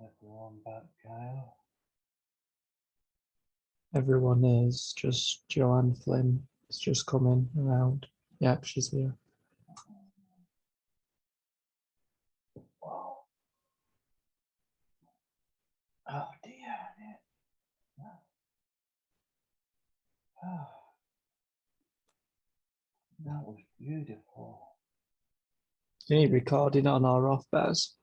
Everyone back, Kyle? Everyone is, just Joanne Flynn is just coming around. Yep, she's here. Wow. Oh dear. Oh, that was beautiful. You need recording on or off, Baz?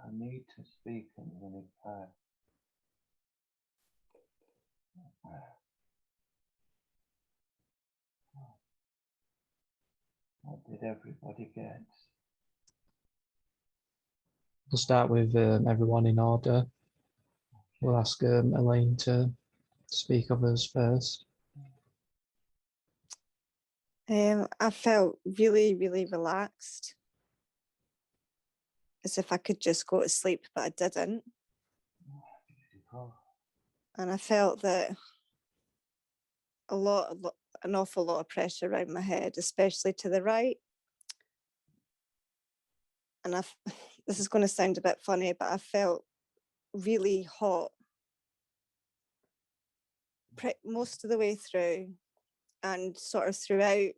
I need to speak in a minute, Kyle. What did everybody get? We'll start with everyone in order. We'll ask Elaine to speak of us first. I felt really, really relaxed, as if I could just go to sleep, but I didn't. Beautiful. And I felt that an awful lot of pressure around my head, especially to the right. And this is going to sound a bit funny, but I felt really hot most of the way through, and sort of throughout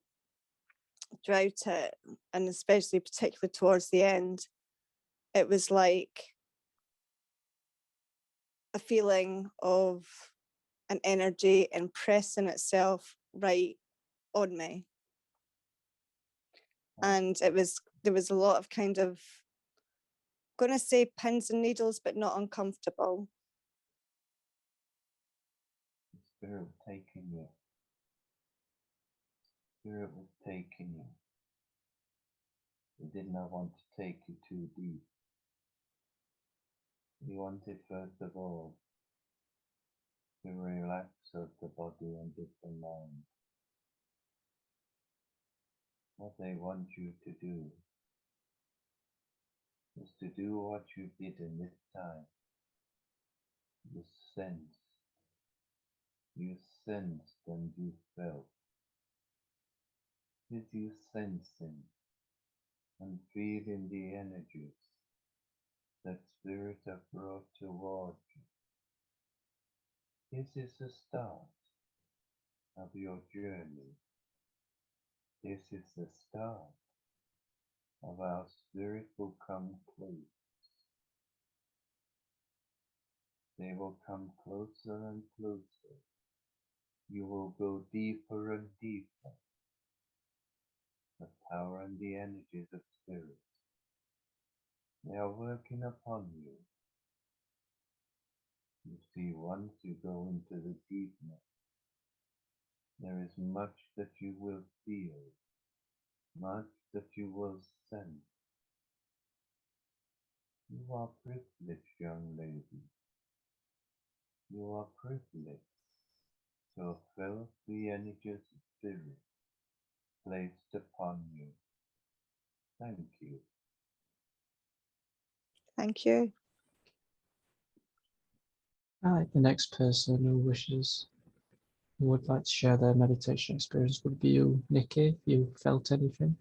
it, and especially particularly towards the end, it was like a feeling of an energy impressing itself right on me. And there was a lot of kind of, I'm going to say pins and needles, but not uncomfortable. The spirit was taking you. Spirit was taking you. It did not want to take you too deep. He wanted, first of all, to relax of the body and of the mind. What they want you to do is to do what you did in this time. You sensed and you felt. Is you sensing and feeling the energies that spirit have brought toward you. This is the start of your journey. This is the start of our spirit will come close. They will come closer and closer. You will go deeper and deeper. The power and the energies of spirit. They are working upon you. You see, once you go into the deepness, there is much that you will feel, much that you will sense. You are privileged, young lady. You are privileged to have felt the energies of spirit placed upon you. Thank you. Thank you. Right, the next person who would like to share their meditation experience would be you, Nikki, if you felt anything.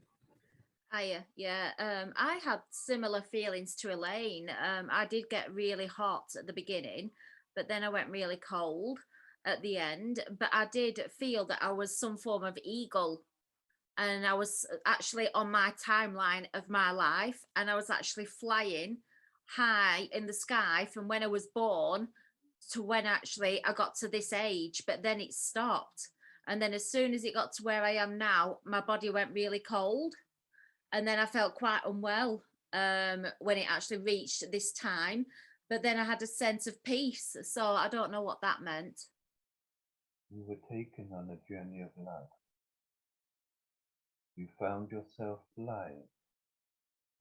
Hiya, yeah. I had similar feelings to Elaine. I did get really hot at the beginning, but then I went really cold at the end. But I did feel that I was some form of eagle, and I was actually on my timeline of my life, and I was actually flying high in the sky from when I was born to when actually I got to this age, but then it stopped. And then as soon as it got to where I am now, my body went really cold. And then I felt quite unwell when it actually reached this time. But then I had a sense of peace. So I don't know what that meant. You were taken on a journey of life. You found yourself flying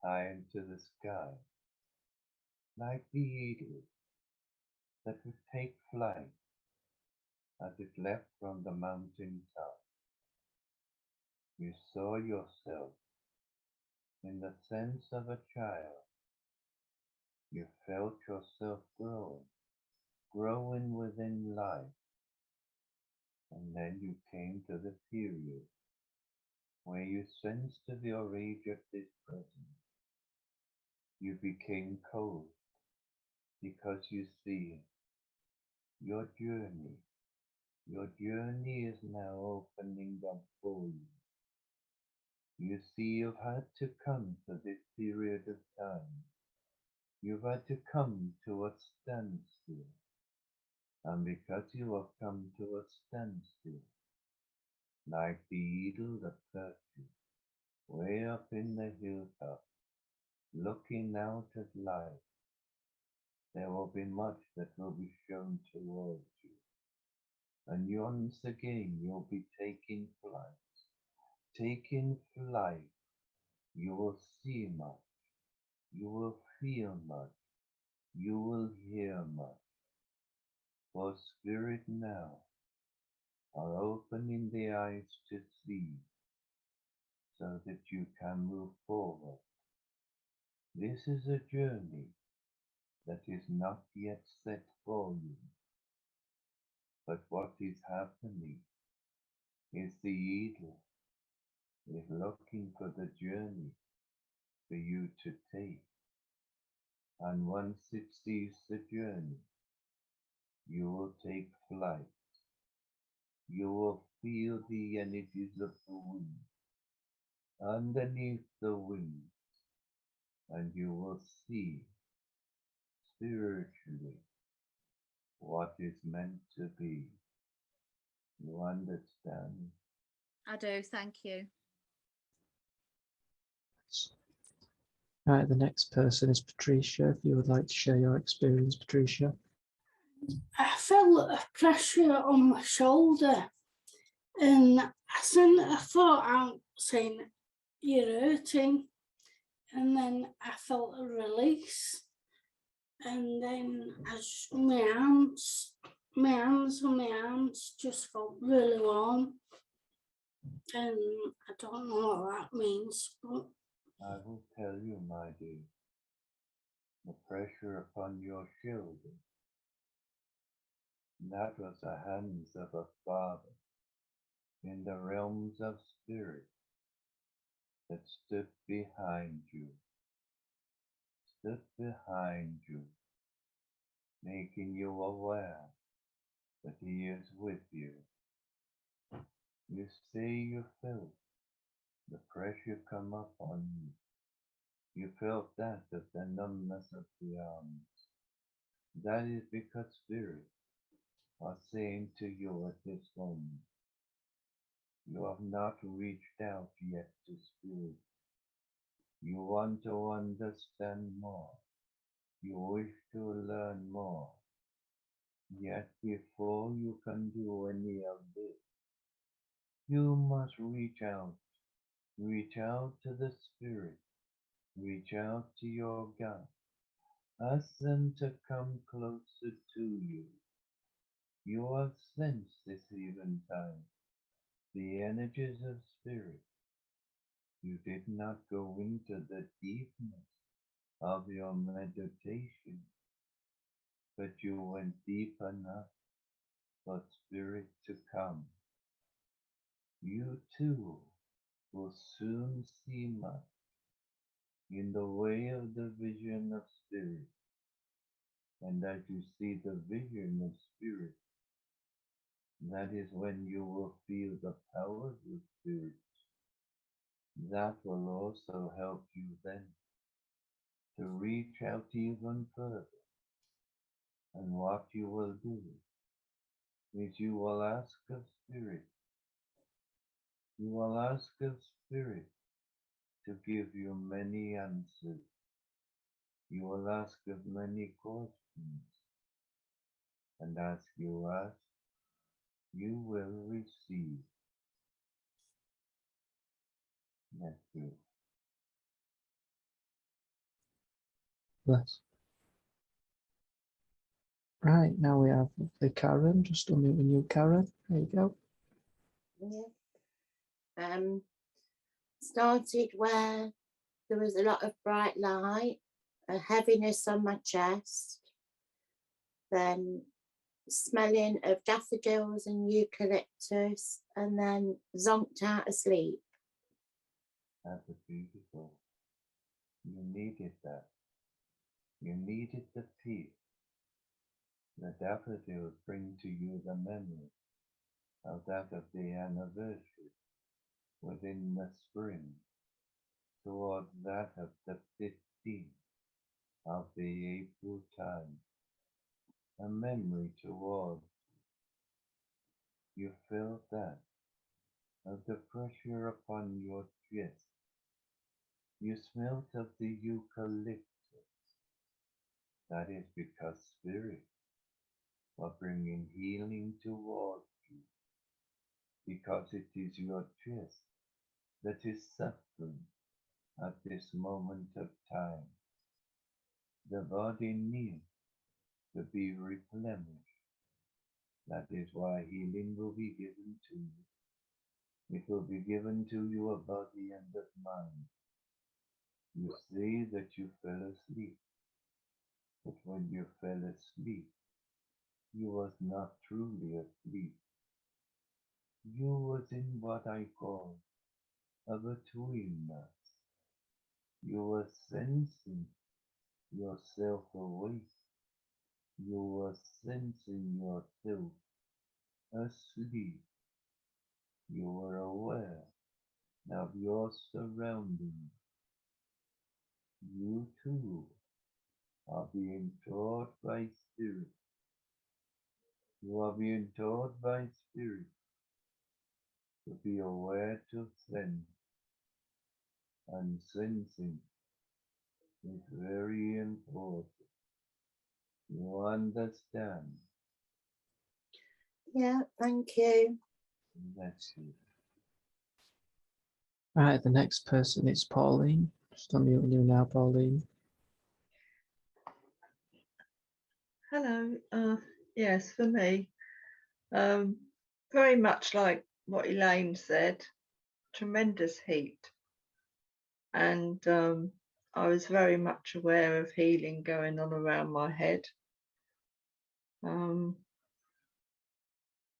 high into the sky, like the eagle that would take flight as it left from the mountain top. You saw yourself in the sense of a child. You felt yourself growing within life. And then you came to the period where you sensed of your age at this present. You became cold because you see your journey. Your journey is now opening up for you. You see, you've had to come to this period of time. You've had to come to a standstill. And because you have come to a standstill, like the eagle that perches way up in the hilltop, looking out at life, there will be much that will be shown towards you. And once again, you'll be taking flight. Taking flight, you will see much, you will feel much, you will hear much. For Spirit now are opening the eyes to see so that you can move forward. This is a journey that is not yet set for you. But what is happening is the eagle is looking for the journey for you to take. And once it sees the journey, you will take flight. You will feel the energies of the wind underneath the wings, and you will see spiritually what is meant to be. You understand? I do, thank you. Right, the next person is Patricia. If you would like to share your experience, Patricia. I felt a pressure on my shoulder, and I thought out saying, "You're hurting," and then I felt a release, and then my hands and my arms just felt really warm, and I don't know what that means, but I will tell you, my dear, the pressure upon your shoulder, that was the hands of a Father in the realms of spirit that stood behind you, making you aware that He is with you. You say you felt the pressure come up on you. You felt that of the numbness of the arms. That is because Spirit are saying to you at this moment, you have not reached out yet to Spirit. You want to understand more. You wish to learn more. Yet before you can do any of this, you must reach out. Reach out to the Spirit. Reach out to your God. Ask them to come closer to you. You have sensed this eventide, the energies of Spirit. You did not go into the deepness of your meditation, but you went deep enough for Spirit to come. You too will soon see much in the way of the vision of Spirit. And as you see the vision of Spirit, that is when you will feel the power of Spirit. That will also help you then to reach out even further. And what you will do is you will ask of Spirit. You will ask of Spirit to give you many answers. You will ask of many questions. And as you ask, you will receive. Thank you. Bless. Right, now we have the Karen. Just unmuting you, Karen. There you go. Yeah. Started where there was a lot of bright light, a heaviness on my chest, then smelling of daffodils and eucalyptus, and then zonked out of sleep. That was beautiful. You needed that. You needed the peace. The daffodils bring to you the memory of that of the anniversary within the spring, towards that of the 15th of the April time, a memory towards you felt that of the pressure upon your chest. You smelt of the eucalyptus. That is because spirits are bringing healing towards you, because it is your chest that is suffering at this moment of time. The body needs to be replenished. That is why healing will be given to you. It will be given to you a body and a mind. You say that you fell asleep, but when you fell asleep, you was not truly asleep. You was in what I call a betweenness. You were sensing yourself awake. You were sensing yourself asleep. You were aware of your surroundings. You too are being taught by spirit. You are being taught by spirit to be aware to sense, and sensing is very important. You understand? Yeah, thank you. That's it. Right, the next person is Pauline. Just unmuting you now, Pauline. Hello. Yes, for me, very much like what Elaine said, tremendous heat. And I was very much aware of healing going on around my head.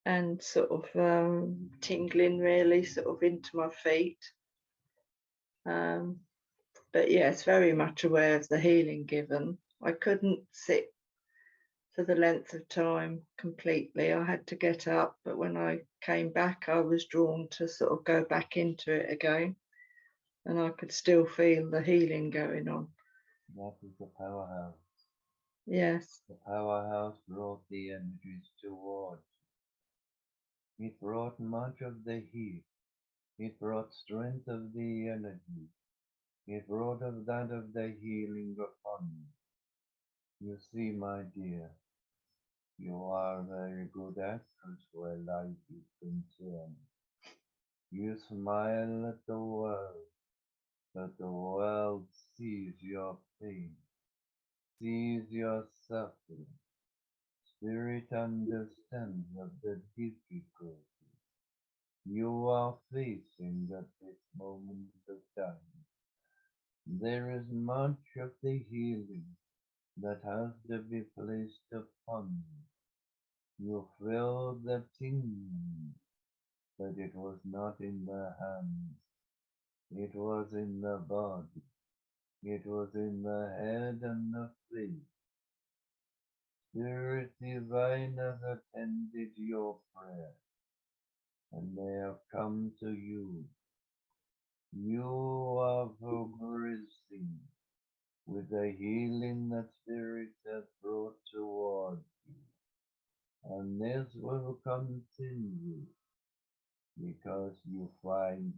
And sort of tingling really sort of into my feet. But yes, very much aware of the healing given. I couldn't sit for the length of time completely. I had to get up, but when I came back, I was drawn to sort of go back into it again, and I could still feel the healing going on. That is the powerhouse. Yes. The powerhouse brought the energies towards you. It brought much of the heat. It brought strength of the energy. It brought of that of the healing upon you. You see, my dear, you are a very good actress where life is concerned. You smile at the world, but the world sees your pain, sees your suffering. Spirit understands of the difficulties you are facing at this moment of time. There is much of the healing that has to be placed upon you. You feel the tingling, but it was not in the hands. It was in the body. It was in the head and the face. Spirit divine has attended your prayer, and they have come to you. You are progressing with the healing that Spirit has brought towards you. And this will continue because you find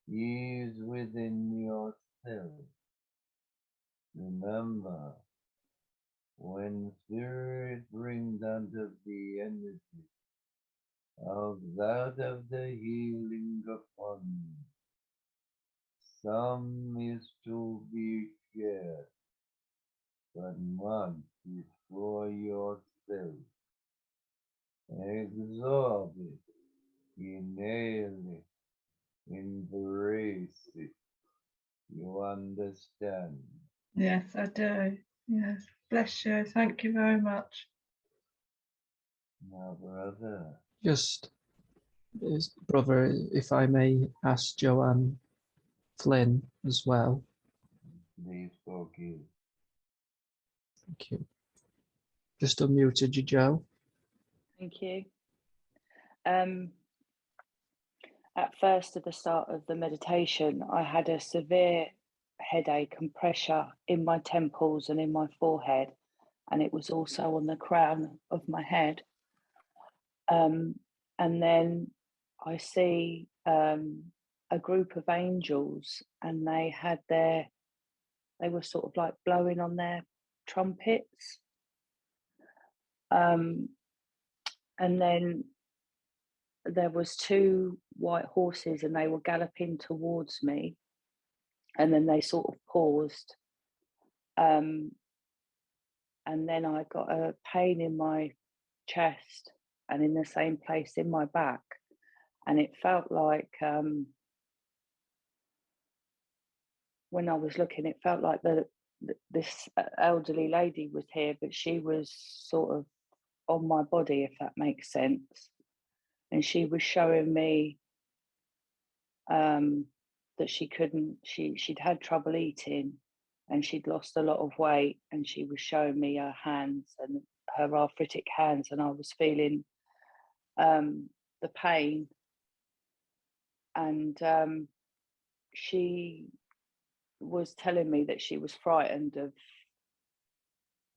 ease within yourself. Remember, when Spirit brings under the energy of that of the healing upon you, some is to be shared, but much is for yourself. Absorb it, inhale it, embrace it. You understand? Yes, I do. Yes. Bless you. Thank you very much. Now, brother, Just, brother, if I may ask Joanne Flynn as well. please forgive. Thank you. Just unmuted you, Joe. Thank you. At first, at the start of the meditation, I had a severe headache and pressure in my temples and in my forehead, and it was also on the crown of my head. And then I see a group of angels, and they were sort of like blowing on their trumpets. And then there was 2 white horses, and they were galloping towards me, and then they sort of paused. And then I got a pain in my chest and in the same place in my back, and it felt like when I was looking, it felt like this elderly lady was here, but she was sort of on my body, if that makes sense. And she was showing me that she'd had trouble eating, and she'd lost a lot of weight, and she was showing me her hands and her arthritic hands, and I was feeling the pain. And she was telling me that she was frightened of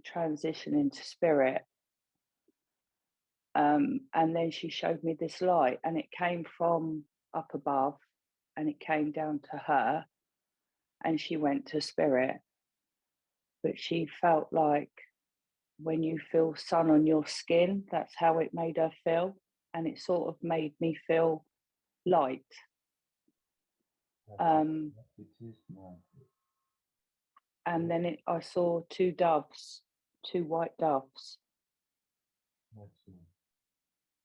transitioning to spirit. And then she showed me this light, and it came from up above, and it came down to her, and she went to spirit. But she felt like when you feel sun on your skin, that's how it made her feel. And it sort of made me feel light. It is magic. And then I saw 2 doves, 2 white doves. That's it.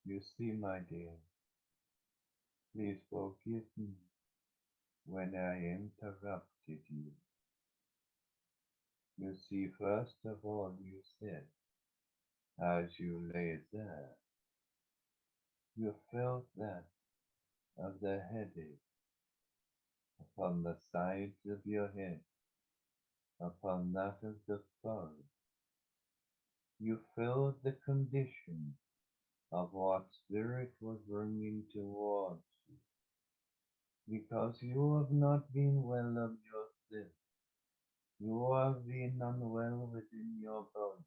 You see, my dear, please forgive me when I interrupted you. You see, first of all, you said, as you lay there, you felt that of the headache upon the sides of your head, upon that of the forehead. You felt the condition of what spirit was bringing towards you, because you have not been well of yourself. You have been unwell within your body,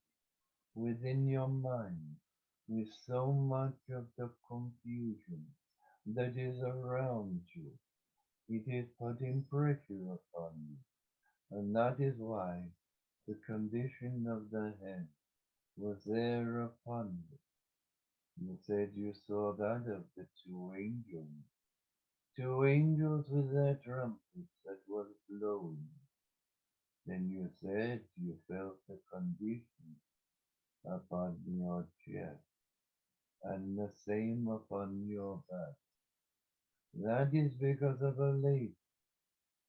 within your mind, with so much of the confusion that is around you. It is putting pressure upon you, and that is why the condition of the head was there upon you. You said you saw that of the 2 angels, 2 angels with their trumpets that was blowing. Then you said you felt the condition upon your chest, and the same upon your back. That is because of a lady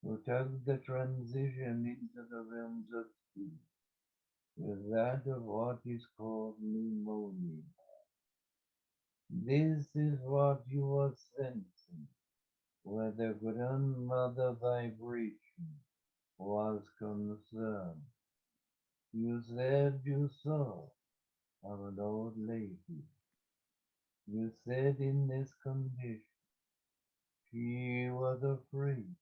who took the transition into the realms of spirit with that of what is called pneumonia. This is what you are sensing, where the grandmother vibration was concerned. You said you saw an old lady. You said in this condition she was afraid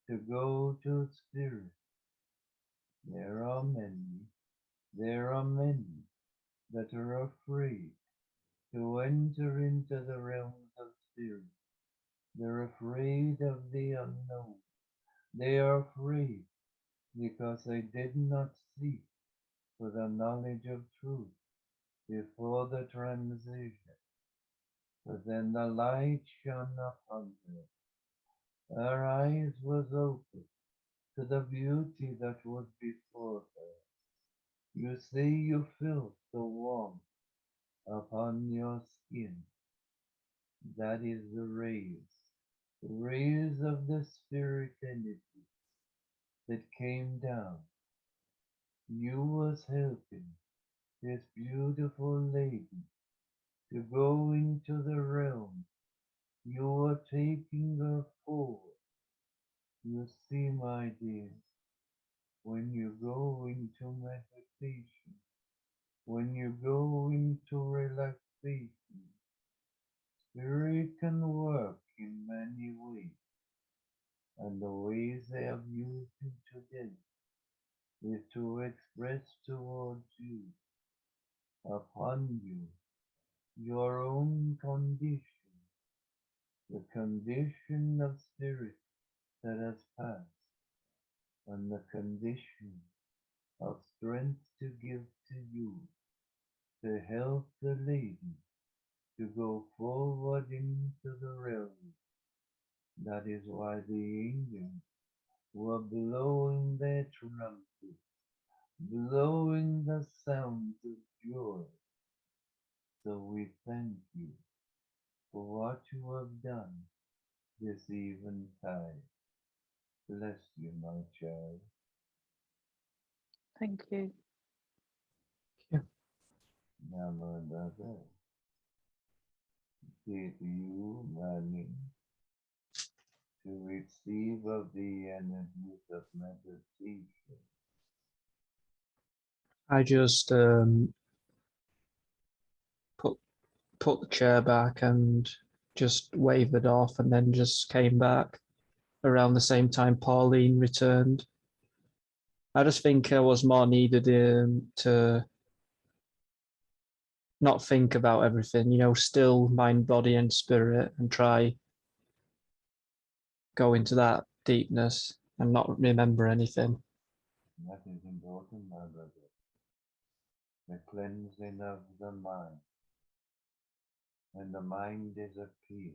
to go to spirit. There are many that are afraid to enter into the realms of spirit. They're afraid of the unknown. They are afraid because they did not seek for the knowledge of truth before the transition. But then the light shone upon her. Her eyes was open to the beauty that was before her. You see, you felt the warmth upon your skin. That is the rays of the spirit energy that came down. You was helping this beautiful lady to go into the realm. You were taking her forward. You see, my dear, when you go into meditation, when you go into relaxation, Spirit can work in many ways, and the ways they have used you today is to express towards you, upon you, your own condition, the condition of spirit that has passed, and the condition of strength to give to you, to help the lady to go forward into the realm. That is why the angels were blowing their trumpets, blowing the sounds of joy. So we thank you for what you have done this eventide. Bless you, my child. Thank you. Now, my brother, give you money to receive of the energies of meditation. I just put the chair back and just wavered off, and then just came back around the same time Pauline returned. I just think I was more needed to not think about everything, still mind, body, and spirit, and try go into that deepness and not remember anything. That is important, my brother. The cleansing of the mind. When the mind is at peace,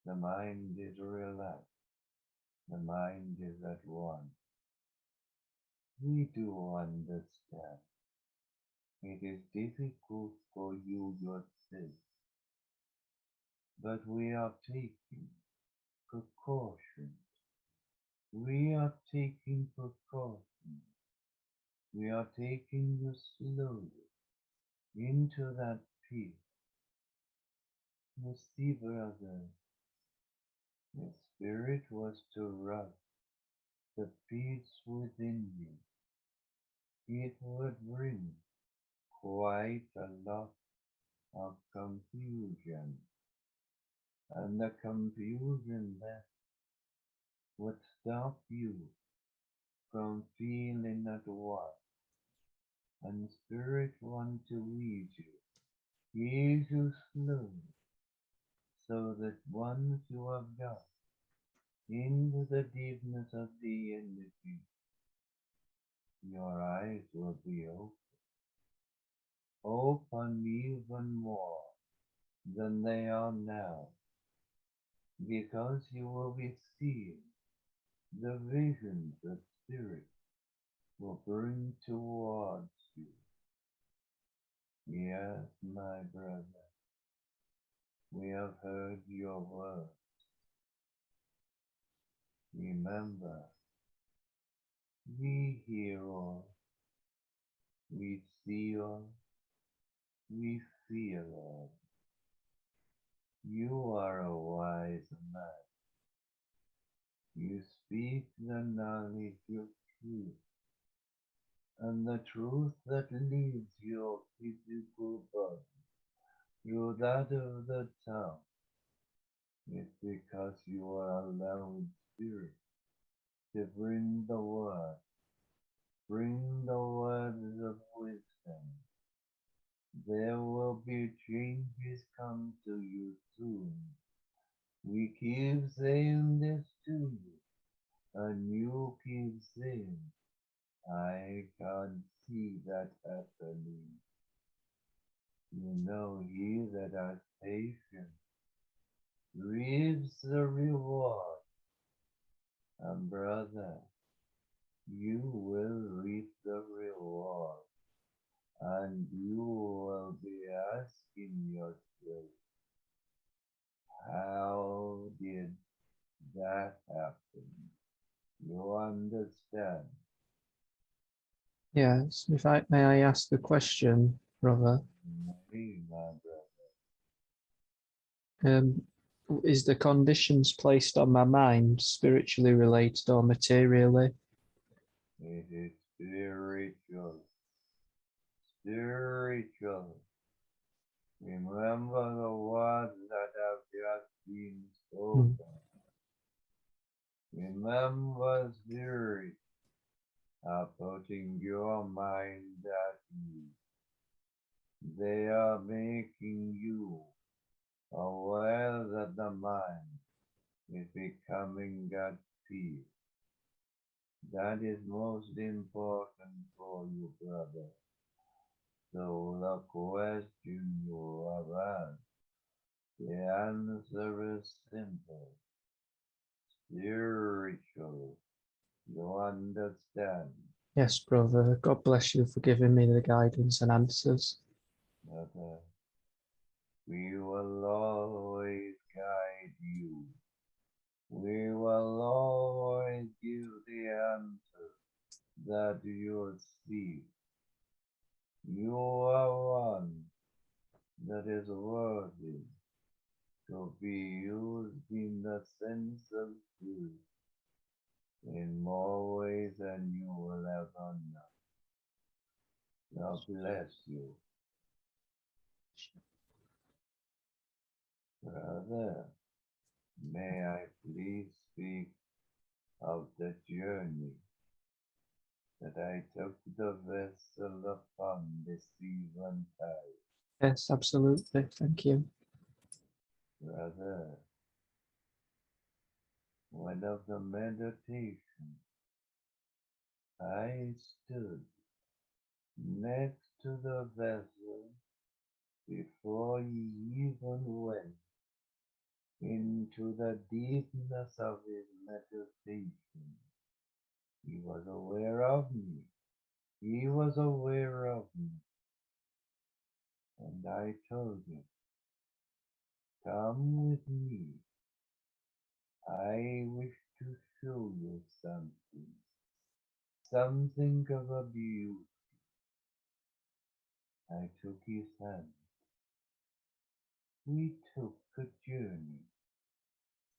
the mind is relaxed, the mind is at one. We do understand. It is difficult for you yourself, but we are taking precautions. We are taking precautions. We are taking you slowly into that peace. You see, brother, the Spirit was to rub the peace within you. It would bring quite a lot of confusion, and the confusion that would stop you from feeling at one. And Spirit want to ease you slowly, so that once you have got into the deepness of the energy, your eyes will be open even more than they are now, because you will be seeing the visions that Spirit will bring towards you. Yes, my brother, we have heard your words. Remember, we hear all, we see all, we feel all. You are a wise man. You speak the knowledge of truth, and the truth that leaves your physical body through that of the tongue is because you are allowing Spirit to bring the words of wisdom. There will be changes come to you soon. We keep saying this to you, and you keep saying, I can't see that happening. You know, he that has patience reaps the reward. And brother, you will reap the reward, and you will be asking yourself, how did that happen? You understand? Yes, may I ask the question, brother? Nay, my brother. Is the conditions placed on my mind spiritually related or materially? It is spiritual, spiritual. Remember the words that have just been spoken. Remember, spirit, are putting your mind at ease. They are making you aware that the mind is becoming at peace. That is most important for you, brother. So the question you have asked, the answer is simple. Spiritual. You understand? Yes, brother. God bless you for giving me the guidance and answers. Brother, we will always guide you. We will always give the answer that you seek. You are one that is worthy to be used in the sense of truth in more ways than you will ever know. God bless you. Brother, may I please speak of the journey that I took the vessel upon this eventide? Yes, absolutely. Thank you. Brother, one of the meditations, I stood next to the vessel before he even went into the deepness of his meditation. He was aware of me. He was aware of me. And I told him, come with me. I wish to show you something, something of a beauty. I took his hand. We took a journey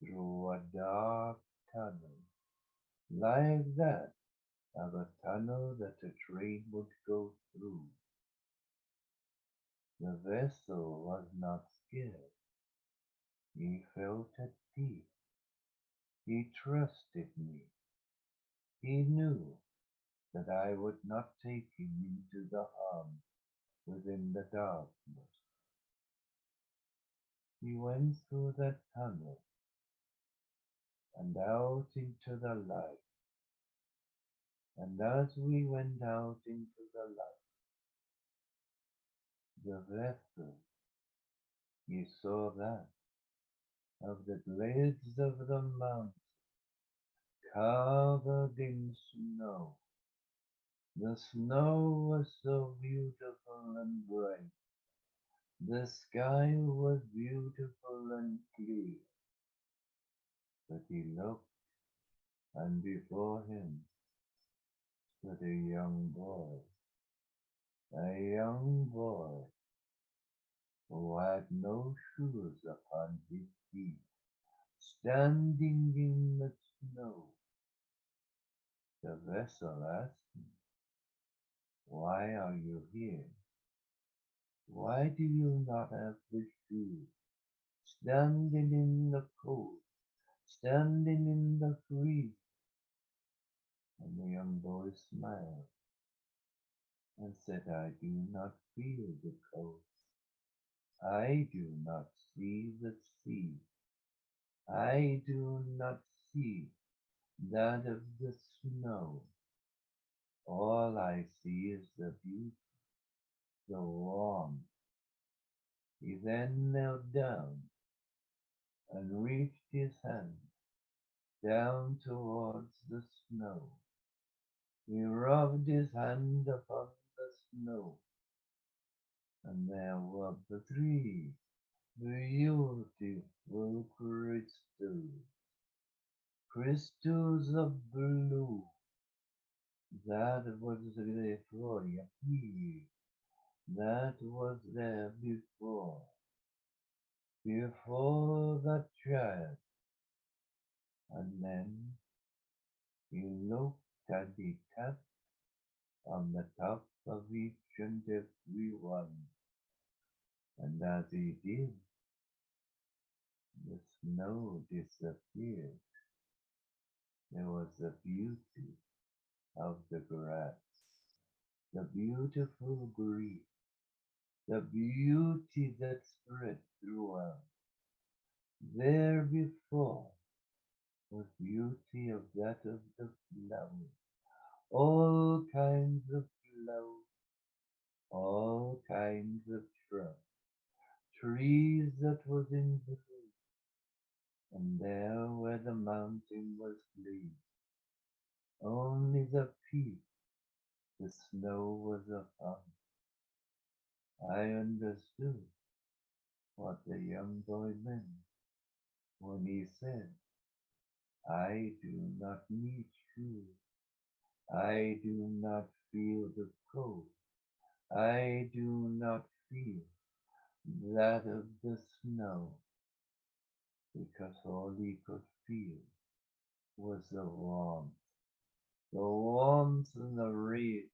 through a dark tunnel, like that of a tunnel that a train would go through. The vessel was not scared. He felt at peace. He trusted me. He knew that I would not take him into the harm within the darkness. He went through that tunnel and out into the light. And as we went out into the light, the vessel, he saw that of the glades of the mountain covered in snow. The snow was so beautiful and bright. The sky was beautiful and clear. But he looked, and before him stood a young boy who had no shoes upon his feet, standing in the snow. The vessel asked him, why are you here? Why do you not have the shoes? Standing in the cold, standing in the freeze. And the young boy smiled and said, I do not feel the cold. I do not see the sea. I do not see that of the snow. All I see is the beauty, the warmth. He then knelt down and reached his hand down towards the snow. He rubbed his hand upon the snow, and there were the three beautiful crystals of blue. That was there for you. That was there before the child. And then he looked Daddy tapped on the top of each and every one, and as he did, the snow disappeared. There was the beauty of the grass, the beautiful green, the beauty that spread throughout. There before was beauty of that of the flowers, all kinds of flowers, all kinds of shrubs, trees that was in bloom, and there where the mountain was clean, only the peak, the snow was upon. I understood what the young boy meant when he said, I do not need shoes, I do not feel the cold, I do not feel that of the snow, because all he could feel was the warmth and the radiance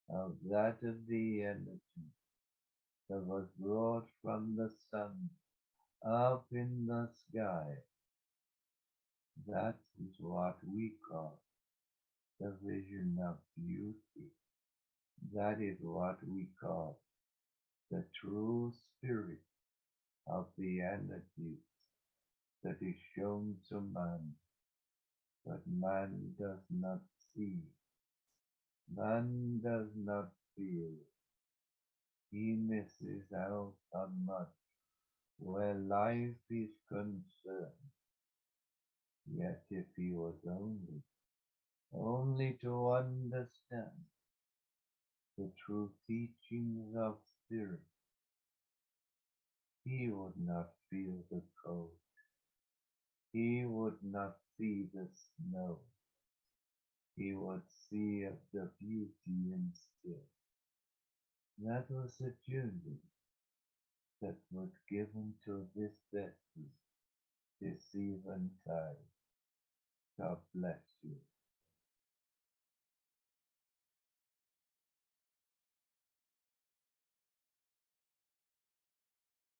of that of the energy that was brought from the sun up in the sky. That is what we call the vision of beauty. That is what we call the true spirit of the energy that is shown to man, but man does not see, man does not feel. He misses out on much where life is concerned. Yet if he was only to understand the true teachings of spirit, he would not feel the cold. He would not see the snow. He would see of the beauty instead. That was a journey that was given to this